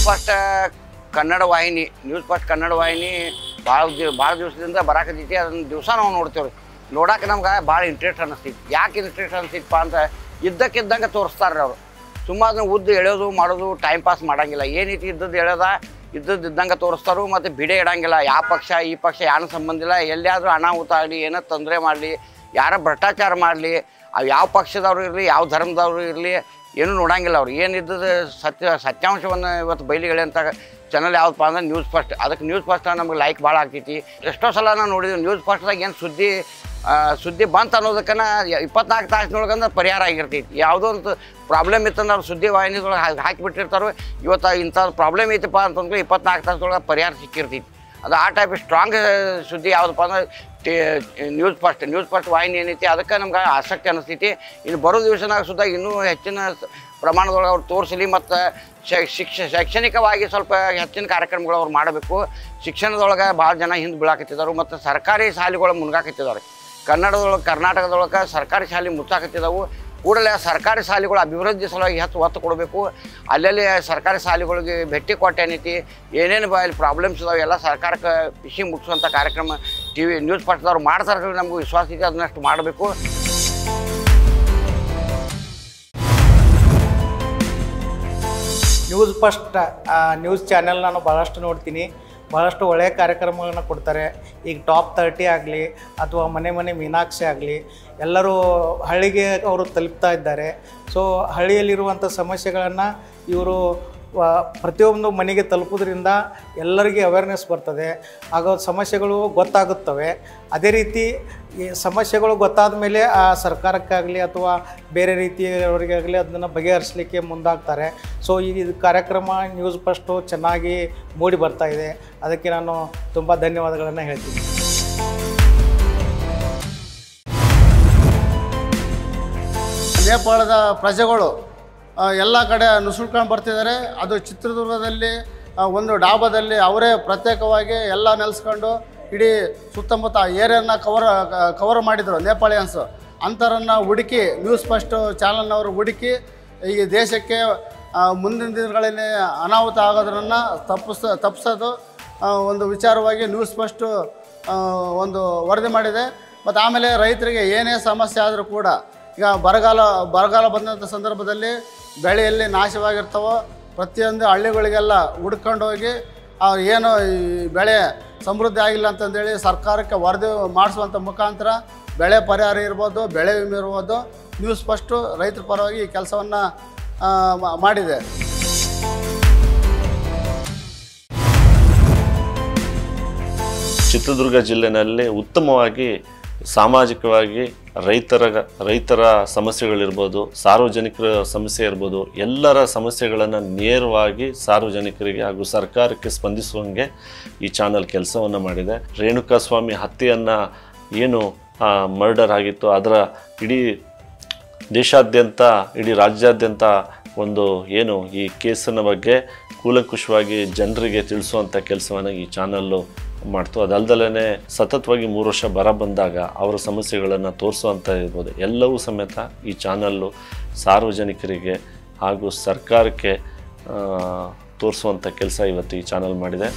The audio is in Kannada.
ಫಸ್ಟ್ ಕನ್ನಡ ವಾಹಿನಿ ಭಾಳ ದಿವಸದಿಂದ ಬರಾಕತ್ತೈತಿ. ಅದನ್ನ ದಿವಸ ನಾವು ನೋಡ್ತೇವೆ. ನೋಡಕ್ಕೆ ನಮ್ಗೆ ಭಾಳ ಇಂಟ್ರೆಸ್ಟ್ ಅನ್ನಿಸ್ತೈತಿ. ಯಾಕೆ ಇಂಟ್ರೆಸ್ಟ್ ಅನ್ನಿಸ್ತೈತಪ್ಪ ಅಂತ ಇದ್ದಕ್ಕಿದ್ದಂಗೆ ತೋರಿಸ್ತಾರೆ ಅವರು. ಸುಮ್ಮನೆ ಅದನ್ನ ಉದ್ದು ಎಳೆಯೋದು ಮಾಡೋದು ಟೈಮ್ ಪಾಸ್ ಮಾಡೋಂಗಿಲ್ಲ. ಏನೈತಿ ಇದ್ದದ್ದು ಎಳೆದ ಇದ್ದಂಗೆ ತೋರಿಸ್ತಾರೋ. ಮತ್ತು ಬಿಡೆ ಇಡೋಂಗಿಲ್ಲ. ಯಾವ ಪಕ್ಷ ಈ ಪಕ್ಷ ಯಾರು ಸಂಬಂಧ ಇಲ್ಲ. ಎಲ್ಲಿಯಾದರೂ ಅನಾಹುತ ಆಗಲಿ, ಏನೋ ತೊಂದರೆ ಮಾಡಲಿ, ಯಾರ ಭ್ರಷ್ಟಾಚಾರ ಮಾಡಲಿ, ಅವು ಯಾವ ಪಕ್ಷದವರು ಇರಲಿ, ಯಾವ ಧರ್ಮದವರು ಇರಲಿ, ಏನೂ ನೋಡೋಂಗಿಲ್ಲ ಅವ್ರು. ಏನಿದ್ದದ್ದು ಸತ್ಯಾಂಶವನ್ನು ಇವತ್ತು ಬಯಲಿಗೆ ಅಂತ ಚಾನಲ್ ಯಾವುದಪ್ಪ ಅಂದ್ರೆ ನ್ಯೂಸ್ ಫಸ್ಟ್. ಅದಕ್ಕೆ ನ್ಯೂಸ್ ಫಸ್ಟ್ ನಮಗೆ ಲೈಕ್ ಭಾಳ ಆಗ್ತೈತಿ. ಎಷ್ಟೋ ಸಲ ನಾನು ನೋಡಿದ್ವಿ ನ್ಯೂಸ್ ಫಸ್ಟ್ದಾಗ ಏನು ಸುದ್ದಿ ಬಂತು ಅನ್ನೋದಕ್ಕನ 24 ತಾಸಿನೊಳಗಂದ್ರೆ ಪರಿಹಾರ ಆಗಿರ್ತೈತಿ. ಯಾವುದೋ ಒಂದು ಪ್ರಾಬ್ಲಮ್ ಇತ್ತಂದ್ರೆ ಅವ್ರು ಸುದ್ದಿ ವಾಹಿನಿದೊಳಗೆ ಹಾಕಿಬಿಟ್ಟಿರ್ತಾರೋ. ಇವತ್ತು ಇಂಥ ಪ್ರಾಬ್ಲಮ್ ಐತಪ್ಪ ಅಂತಂದ್ರೆ 24 ತಾಸದೊಳಗೆ ಪರಿಹಾರ ಸಿಕ್ಕಿರ್ತೈತಿ. ಅದು ಆ ಟೈಪ್ ಸ್ಟ್ರಾಂಗ್ ಸುದ್ದಿ ಯಾವುದಪ್ಪ ಅಂದ್ರೆ ನ್ಯೂಸ್ ಫಸ್ಟ್ ವಾಹಿನಿ ಏನೈತಿ ಅದಕ್ಕೆ ನಮ್ಗೆ ಆಸಕ್ತಿ ಅನ್ನಿಸ್ತೈತಿ. ಇನ್ನು ಬರೋ ದಿವಸನಾಗ ಸುದ್ದ ಇನ್ನೂ ಹೆಚ್ಚಿನ ಪ್ರಮಾಣದೊಳಗೆ ಅವ್ರು ತೋರಿಸಲಿ. ಮತ್ತು ಶೈಕ್ಷಣಿಕವಾಗಿ ಸ್ವಲ್ಪ ಹೆಚ್ಚಿನ ಕಾರ್ಯಕ್ರಮಗಳು ಅವ್ರು ಮಾಡಬೇಕು. ಶಿಕ್ಷಣದೊಳಗೆ ಭಾಳ ಜನ ಹಿಂದೆ ಬೀಳಾಕತ್ತಿದ್ದಾರೆ. ಮತ್ತು ಸರ್ಕಾರಿ ಶಾಲೆಗಳು ಮುನ್ಗಾಕತ್ತಿದ್ದಾರೆ. ಕರ್ನಾಟಕದೊಳಗೆ ಸರ್ಕಾರಿ ಶಾಲೆ ಮುಚ್ಚಾಕತ್ತಿದ್ದಾವೆ. ಕೂಡಲೇ ಸರ್ಕಾರಿ ಶಾಲೆಗಳು ಅಭಿವೃದ್ಧಿ ಸಲುವಾಗಿ ಹೆಚ್ಚು ಒತ್ತು ಕೊಡಬೇಕು. ಅಲ್ಲಲ್ಲಿ ಸರ್ಕಾರಿ ಶಾಲೆಗಳಿಗೆ ಭೇಟಿ ಕೊಟ್ಟು ಏನೈತಿ ಏನೇನು ಇಲ್ಲಿ ಪ್ರಾಬ್ಲಮ್ಸ್ ಇದಾವೆ ಎಲ್ಲ ಸರ್ಕಾರಕ್ಕೆ ವಿಷಯ ಮುಟ್ಟಿಸುವಂಥ ಕಾರ್ಯಕ್ರಮ ನ್ಯೂಸ್ ಫಸ್ಟ್ದವ್ರು ಮಾಡ್ತಾರೆ. ನಮಗೂ ವಿಶ್ವಾಸ ಇದೆ ಅದನ್ನಷ್ಟು ಮಾಡಬೇಕು. ನ್ಯೂಸ್ ಫಸ್ಟ್ ನ್ಯೂಸ್ ಚಾನೆಲ್ ನಾನು ಭಾಳಷ್ಟು ನೋಡ್ತೀನಿ. ಭಾಳಷ್ಟು ಒಳ್ಳೆಯ ಕಾರ್ಯಕ್ರಮಗಳನ್ನ ಕೊಡ್ತಾರೆ. ಈಗ ಟಾಪ್ 30 ಆಗಲಿ ಅಥವಾ ಮನೆ ಮೀನಾಕ್ಷಿ ಆಗಲಿ ಎಲ್ಲರೂ ಹಳ್ಳಿಗೆ ಅವರು ತಲುಪ್ತಾ ಇದ್ದಾರೆ. ಸೊ ಹಳ್ಳಿಯಲ್ಲಿರುವಂಥ ಸಮಸ್ಯೆಗಳನ್ನು ಇವರು ಪ್ರತಿಯೊಂದು ಮನೆಗೆ ತಲುಪೋದ್ರಿಂದ ಎಲ್ಲರಿಗೆ ಅವೇರ್ನೆಸ್ ಬರ್ತದೆ. ಆಗ ಸಮಸ್ಯೆಗಳು ಗೊತ್ತಾಗುತ್ತವೆ. ಅದೇ ರೀತಿ ಈ ಸಮಸ್ಯೆಗಳು ಗೊತ್ತಾದ ಮೇಲೆ ಆ ಸರ್ಕಾರಕ್ಕಾಗಲಿ ಅಥವಾ ಬೇರೆ ರೀತಿಯವರಿಗಾಗಲಿ ಅದನ್ನು ಬಗೆಹರಿಸಲಿಕ್ಕೆ ಮುಂದಾಗ್ತಾರೆ. ಸೊ ಈ ಕಾರ್ಯಕ್ರಮ ನ್ಯೂಸ್ ಫಸ್ಟು ಚೆನ್ನಾಗಿ ಮೂಡಿ ಬರ್ತಾ ಇದೆ. ಅದಕ್ಕೆ ನಾನು ತುಂಬ ಧನ್ಯವಾದಗಳನ್ನು ಹೇಳ್ತೀನಿ. ನೇಪಾಳದ ಪ್ರಜೆಗಳು ಎಲ್ಲ ಕಡೆ ನುಸುಳ್ಕೊಂಡು ಬರ್ತಿದ್ದಾರೆ. ಅದು ಚಿತ್ರದುರ್ಗದಲ್ಲಿ ಒಂದು ಡಾಬಾದಲ್ಲಿ ಅವರೇ ಪ್ರತ್ಯೇಕವಾಗಿ ಎಲ್ಲ ನೆಲೆಸ್ಕೊಂಡು ಇಡೀ ಸುತ್ತಮುತ್ತ ಏರಿಯಾನ ಕವರ್ ಮಾಡಿದರು ನೇಪಾಳಿಯನ್ಸು. ಅಂಥರನ್ನು ಹುಡುಕಿ ನ್ಯೂಸ್ ಫಸ್ಟ್ ಚಾನಲ್ನವರು ಹುಡುಕಿ ಈ ದೇಶಕ್ಕೆ ಮುಂದಿನ ದಿನಗಳಲ್ಲಿ ಅನಾಹುತ ಆಗೋದನ್ನು ತಪ್ಪಿಸೋದು ಒಂದು ವಿಚಾರವಾಗಿ ನ್ಯೂಸ್ ಫಸ್ಟು ಒಂದು ವರದಿ ಮಾಡಿದೆ. ಮತ್ತು ಆಮೇಲೆ ರೈತರಿಗೆ ಏನೇ ಸಮಸ್ಯೆ ಆದರೂ ಕೂಡ ಈಗ ಬರಗಾಲ ಬಂದಂಥ ಸಂದರ್ಭದಲ್ಲಿ ಬೆಳೆಯಲ್ಲಿ ನಾಶವಾಗಿರ್ತಾವೋ ಪ್ರತಿಯೊಂದು ಹಳ್ಳಿಗಳಿಗೆಲ್ಲ ಹುಡ್ಕೊಂಡು ಹೋಗಿ ಏನು ಈ ಬೆಳೆ ಸಮೃದ್ಧಿ ಆಗಿಲ್ಲ ಅಂತಂದೇಳಿ ಸರ್ಕಾರಕ್ಕೆ ವರದಿ ಮಾಡಿಸುವಂಥ ಮುಖಾಂತರ ಬೆಳೆ ಪರಿಹಾರ ಇರ್ಬೋದು, ಬೆಳೆ ವಿಮೆ ಇರ್ಬೋದು, ನ್ಯೂಸ್ ಫಸ್ಟು ರೈತರ ಪರವಾಗಿ ಈ ಕೆಲಸವನ್ನು ಮಾಡಿದೆ. ಚಿತ್ರದುರ್ಗ ಜಿಲ್ಲೆಯಲ್ಲಿ ಉತ್ತಮವಾಗಿ ಸಾಮಾಜಿಕವಾಗಿ ರೈತರ ಸಮಸ್ಯೆಗಳಿರ್ಬೋದು, ಸಾರ್ವಜನಿಕರ ಸಮಸ್ಯೆ ಇರ್ಬೋದು, ಎಲ್ಲರ ಸಮಸ್ಯೆಗಳನ್ನು ನೇರವಾಗಿ ಸಾರ್ವಜನಿಕರಿಗೆ ಹಾಗೂ ಸರ್ಕಾರಕ್ಕೆ ಸ್ಪಂದಿಸುವಂಗೆ ಈ ಚಾನಲ್ ಕೆಲಸವನ್ನು ಮಾಡಿದೆ. ರೇಣುಕಾಸ್ವಾಮಿ ಹತ್ಯೆಯನ್ನು ಏನು ಮರ್ಡರ್ ಆಗಿತ್ತು ಅದರ ಇಡೀ ದೇಶಾದ್ಯಂತ ಇಡೀ ರಾಜ್ಯಾದ್ಯಂತ ಒಂದು ಏನು ಈ ಕೇಸಿನ ಬಗ್ಗೆ ಕೂಲಂಕುಷವಾಗಿ ಜನರಿಗೆ ತಿಳಿಸುವಂಥ ಕೆಲಸವನ್ನು ಈ ಚಾನಲ್ಲು ಮಾಡ್ತು. ಅದಲ್ದಲೇ ಸತತವಾಗಿ 3 ವರ್ಷ ಬರ ಬಂದಾಗ ಅವರ ಸಮಸ್ಯೆಗಳನ್ನು ತೋರಿಸುವಂಥ ಇರ್ಬೋದು ಎಲ್ಲವೂ ಸಮೇತ ಈ ಚಾನಲ್ಲು ಸಾರ್ವಜನಿಕರಿಗೆ ಹಾಗೂ ಸರ್ಕಾರಕ್ಕೆ ತೋರಿಸುವಂಥ ಕೆಲಸ ಇವತ್ತು ಈ ಚಾನಲ್ ಮಾಡಿದೆ.